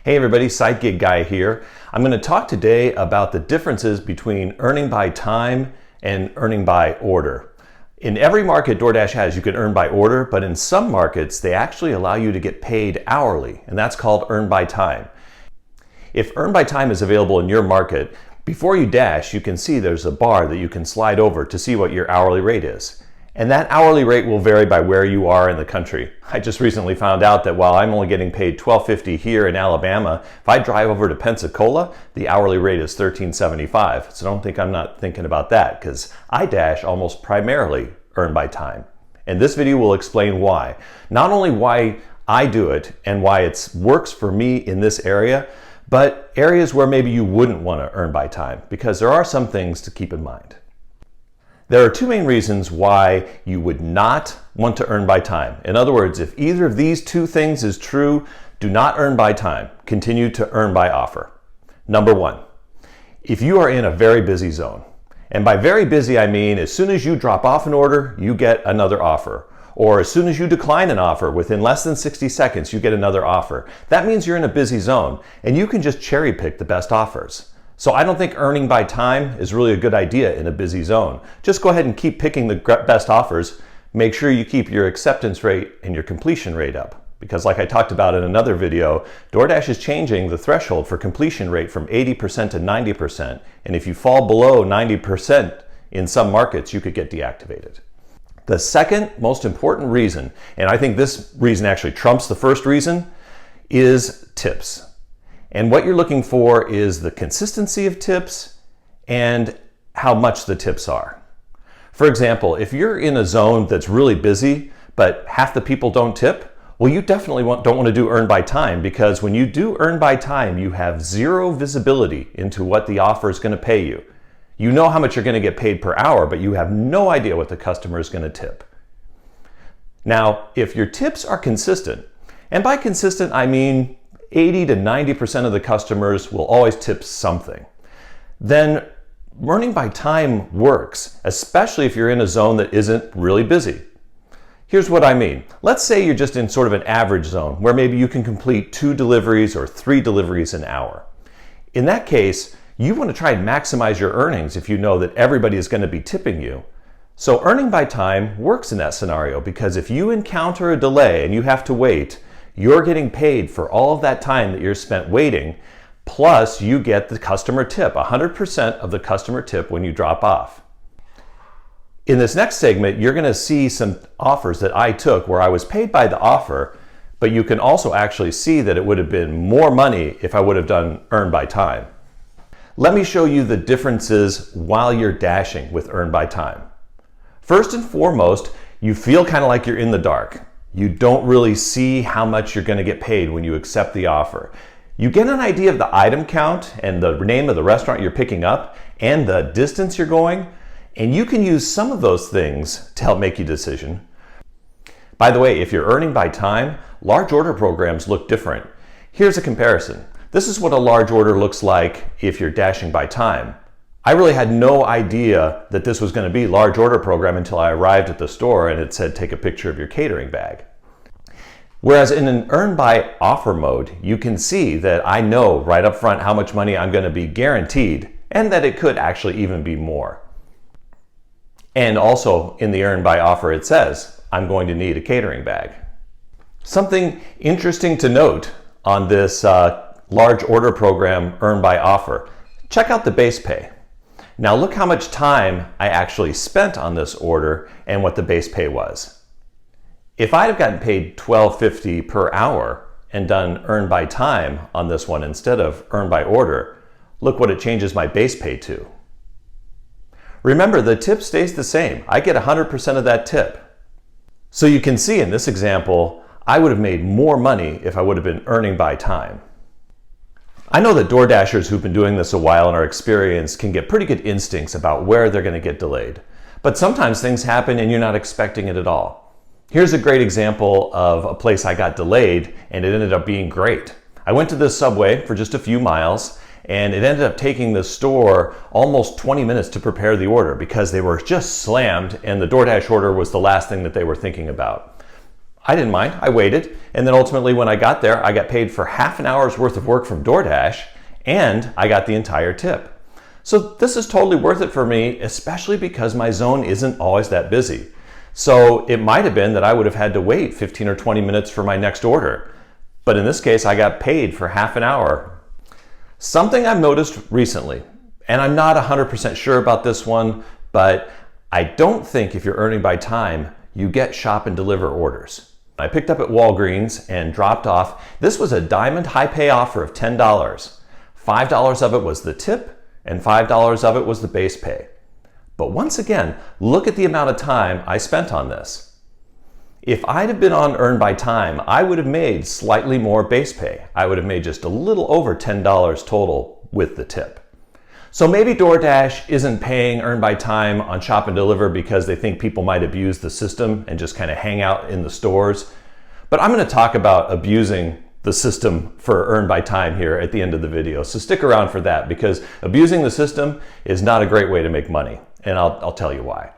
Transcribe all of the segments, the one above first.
Hey everybody, Side Gig Guy here. I'm going to talk today about the differences between earning by time and earning by order. In every market DoorDash has, you can earn by order, but in some markets they actually allow you to get paid hourly, and that's called earn by time. If earn by time is available in your market, before you dash, you can see there's a bar that you can slide over to see what your hourly rate is. And that hourly rate will vary by where you are in the country. I just recently found out that while I'm only getting paid $12.50 here in Alabama, if I drive over to Pensacola, the hourly rate is $13.75. So don't think I'm not thinking about that, because I dash almost primarily earn by time. And this video will explain why. Not only why I do it and why it works for me in this area, but areas where maybe you wouldn't want to earn by time, because there are some things to keep in mind. There are two main reasons why you would not want to earn by time. In other words, if either of these two things is true, do not earn by time. Continue to earn by offer. Number one, if you are in a very busy zone, and by very busy I mean as soon as you drop off an order, you get another offer. Or as soon as you decline an offer, within less than 60 seconds, you get another offer. That means you're in a busy zone, and you can just cherry pick the best offers. So I don't think earning by time is really a good idea in a busy zone. Just go ahead and keep picking the best offers. Make sure you keep your acceptance rate and your completion rate up. Because like I talked about in another video, DoorDash is changing the threshold for completion rate from 80% to 90%. And if you fall below 90% in some markets, you could get deactivated. The second most important reason, and I think this reason actually trumps the first reason, is tips. And what you're looking for is the consistency of tips and how much the tips are. For example, if you're in a zone that's really busy, but half the people don't tip, well, you definitely don't want to do earn by time, because when you do earn by time, you have zero visibility into what the offer is going to pay you. You know how much you're going to get paid per hour, but you have no idea what the customer is going to tip. Now, if your tips are consistent, and by consistent I mean 80 to 90% of the customers will always tip something, then earning by time works, especially if you're in a zone that isn't really busy. Here's what I mean. Let's say you're just in sort of an average zone where maybe you can complete 2 deliveries or 3 deliveries an hour. In that case, you want to try and maximize your earnings if you know that everybody is going to be tipping you. So earning by time works in that scenario, because if you encounter a delay and you have to wait, you're getting paid for all of that time that you're spent waiting, plus you get the customer tip, 100% of the customer tip when you drop off. In this next segment, you're going to see some offers that I took where I was paid by the offer, but you can also actually see that it would have been more money if I would have done earn by time. Let me show you the differences while you're dashing with earn by time. First and foremost, you feel kind of like you're in the dark. You don't really see how much you're going to get paid when you accept the offer. You get an idea of the item count and the name of the restaurant you're picking up and the distance you're going, and you can use some of those things to help make your decision. By the way, if you're earning by time, large order programs look different. Here's a comparison. This is what a large order looks like if you're dashing by time. I really had no idea that this was going to be large order program until I arrived at the store and it said take a picture of your catering bag. Whereas in an earn by offer mode, you can see that I know right up front how much money I'm going to be guaranteed, and that it could actually even be more. And also in the earn by offer it says I'm going to need a catering bag. Something interesting to note on this large order program earn by offer, check out the base pay. Now look how much time I actually spent on this order and what the base pay was. If I'd have gotten paid $12.50 per hour and done earn by time on this one instead of earn by order, look what it changes my base pay to. Remember, the tip stays the same. I get 100% of that tip. So you can see in this example, I would have made more money if I would have been earning by time. I know that DoorDashers who've been doing this a while and are experienced can get pretty good instincts about where they're going to get delayed. But sometimes things happen and you're not expecting it at all. Here's a great example of a place I got delayed and it ended up being great. I went to this Subway for just a few miles and it ended up taking the store almost 20 minutes to prepare the order because they were just slammed and the DoorDash order was the last thing that they were thinking about. I didn't mind. I waited. And then ultimately when I got there, I got paid for half an hour's worth of work from DoorDash, and I got the entire tip. So this is totally worth it for me, especially because my zone isn't always that busy. So it might have been that I would have had to wait 15 or 20 minutes for my next order. But in this case, I got paid for half an hour. Something I've noticed recently, and I'm not 100% sure about this one, but I don't think if you're earning by time, you get shop and deliver orders. I picked up at Walgreens and dropped off. This was a diamond high pay offer of $10. $5 of it was the tip, and $5 of it was the base pay. But once again, look at the amount of time I spent on this. If I'd have been on Earn by Time, I would have made slightly more base pay. I would have made just a little over $10 total with the tip. So maybe DoorDash isn't paying Earn by Time on shop and deliver because they think people might abuse the system and just kind of hang out in the stores. But I'm going to talk about abusing the system for Earn by Time here at the end of the video. So stick around for that, because abusing the system is not a great way to make money. And I'll tell you why.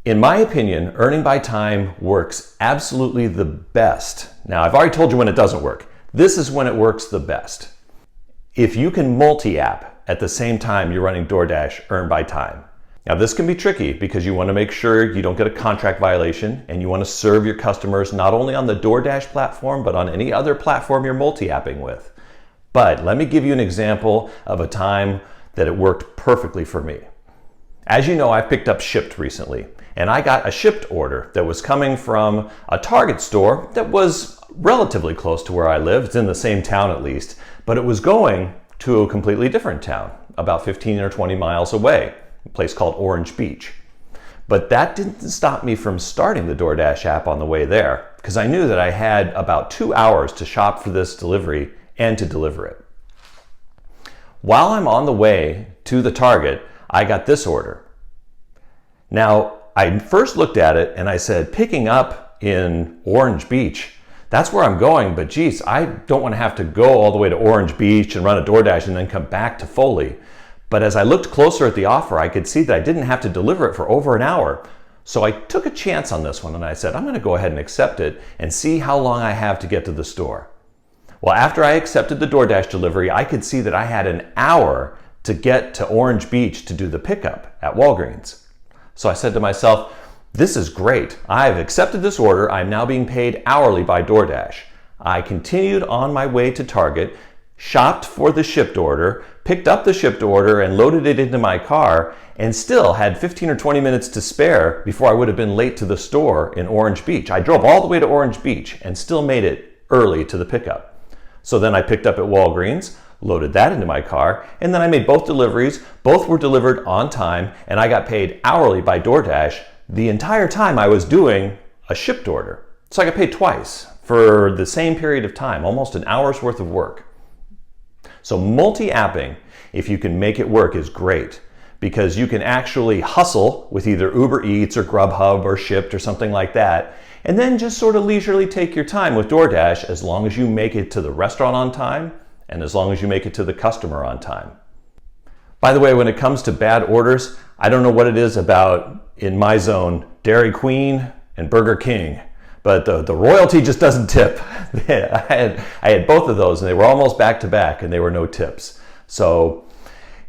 In my opinion, earning by time works absolutely the best. Now, I've already told you when it doesn't work. This is when it works the best. If you can multi-app at the same time you're running DoorDash Earn by Time. Now, this can be tricky because you want to make sure you don't get a contract violation, and you want to serve your customers not only on the DoorDash platform, but on any other platform you're multi-apping with. But let me give you an example of a time that it worked perfectly for me. As you know, I've picked up Shipt recently, and I got a Shipt order that was coming from a Target store that was relatively close to where I live. It's in the same town at least, but it was going to a completely different town, about 15 or 20 miles away, a place called Orange Beach. But that didn't stop me from starting the DoorDash app on the way there, because I knew that I had about 2 hours to shop for this delivery and to deliver it. While I'm on the way to the Target, I got this order. Now, I first looked at it and I said, picking up in Orange Beach, that's where I'm going, but geez, I don't want to have to go all the way to Orange Beach and run a DoorDash and then come back to Foley. But as I looked closer at the offer, I could see that I didn't have to deliver it for over an hour. So I took a chance on this one and I said, I'm going to go ahead and accept it and see how long I have to get to the store. Well, after I accepted the DoorDash delivery, I could see that I had an hour to get to Orange Beach to do the pickup at Walgreens. So I said to myself, this is great. I've accepted this order. I'm now being paid hourly by DoorDash. I continued on my way to Target, shopped for the Shipt order, picked up the Shipt order and loaded it into my car, and still had 15 or 20 minutes to spare before I would have been late to the store in Orange Beach. I drove all the way to Orange Beach and still made it early to the pickup. So then I picked up at Walgreens, loaded that into my car, and then I made both deliveries. Both were delivered on time, and I got paid hourly by DoorDash the entire time I was doing a Shipt order. So I got paid twice for the same period of time, almost an hour's worth of work. So multi-apping, if you can make it work, is great, because you can actually hustle with either Uber Eats or Grubhub or Shipt or something like that, and then just sort of leisurely take your time with DoorDash as long as you make it to the restaurant on time and as long as you make it to the customer on time. By the way, when it comes to bad orders, I don't know what it is about, in my zone, Dairy Queen and Burger King, but the royalty just doesn't tip. I had both of those, and they were almost back to back, and they were no tips. So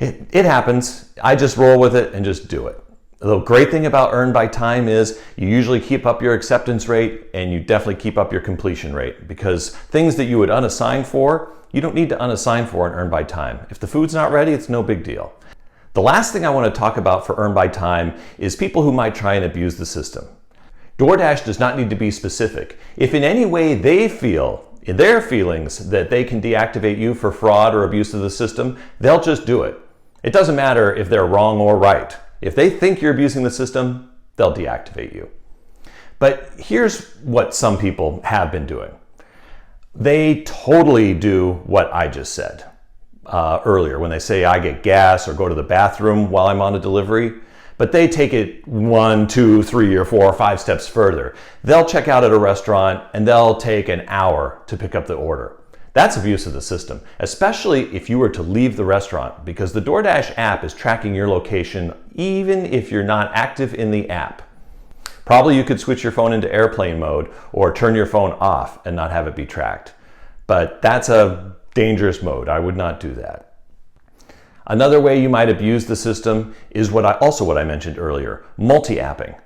it happens. I just roll with it and just do it. The great thing about Earn by Time is you usually keep up your acceptance rate, and you definitely keep up your completion rate, because things that you would unassign for, you don't need to unassign for and Earn by Time. If the food's not ready, it's no big deal. The last thing I want to talk about for Earn by Time is people who might try and abuse the system. DoorDash does not need to be specific. If in any way they feel, in their feelings, that they can deactivate you for fraud or abuse of the system, they'll just do it. It doesn't matter if they're wrong or right. If they think you're abusing the system, they'll deactivate you. But here's what some people have been doing. They totally do what I just said earlier when they say I get gas or go to the bathroom while I'm on a delivery. But they take it 1, 2, 3, or 4 or 5 steps further. They'll check out at a restaurant and they'll take an hour to pick up the order. That's abuse of the system, especially if you were to leave the restaurant, because the DoorDash app is tracking your location even if you're not active in the app. Probably you could switch your phone into airplane mode or turn your phone off and not have it be tracked. But that's a dangerous mode. I would not do that. Another way you might abuse the system is what I mentioned earlier, multi-apping.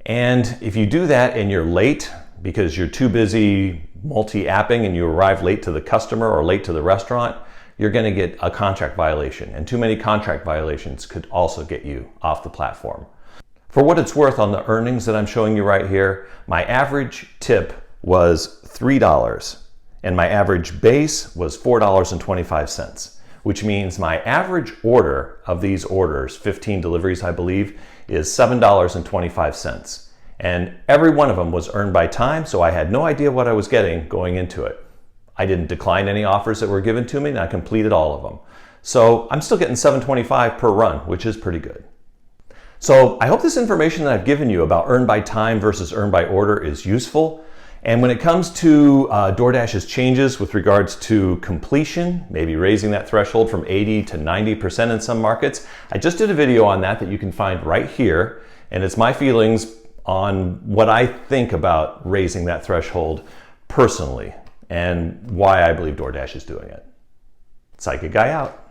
And if you do that and you're late because you're too busy multi-apping and you arrive late to the customer or late to the restaurant, you're going to get a contract violation. And too many contract violations could also get you off the platform. For what it's worth, on the earnings that I'm showing you right here, my average tip was $3 and my average base was $4.25, which means my average order of these orders, 15 deliveries I believe, is $7.25. And every one of them was earned by time, so I had no idea what I was getting going into it. I didn't decline any offers that were given to me, and I completed all of them. So I'm still getting $7.25 per run, which is pretty good. So I hope this information that I've given you about earned by time versus earned by order is useful. And when it comes to DoorDash's changes with regards to completion, maybe raising that threshold from 80 to 90% in some markets, I just did a video on that you can find right here. And it's my feelings on what I think about raising that threshold personally and why I believe DoorDash is doing it. Psychic Guy out.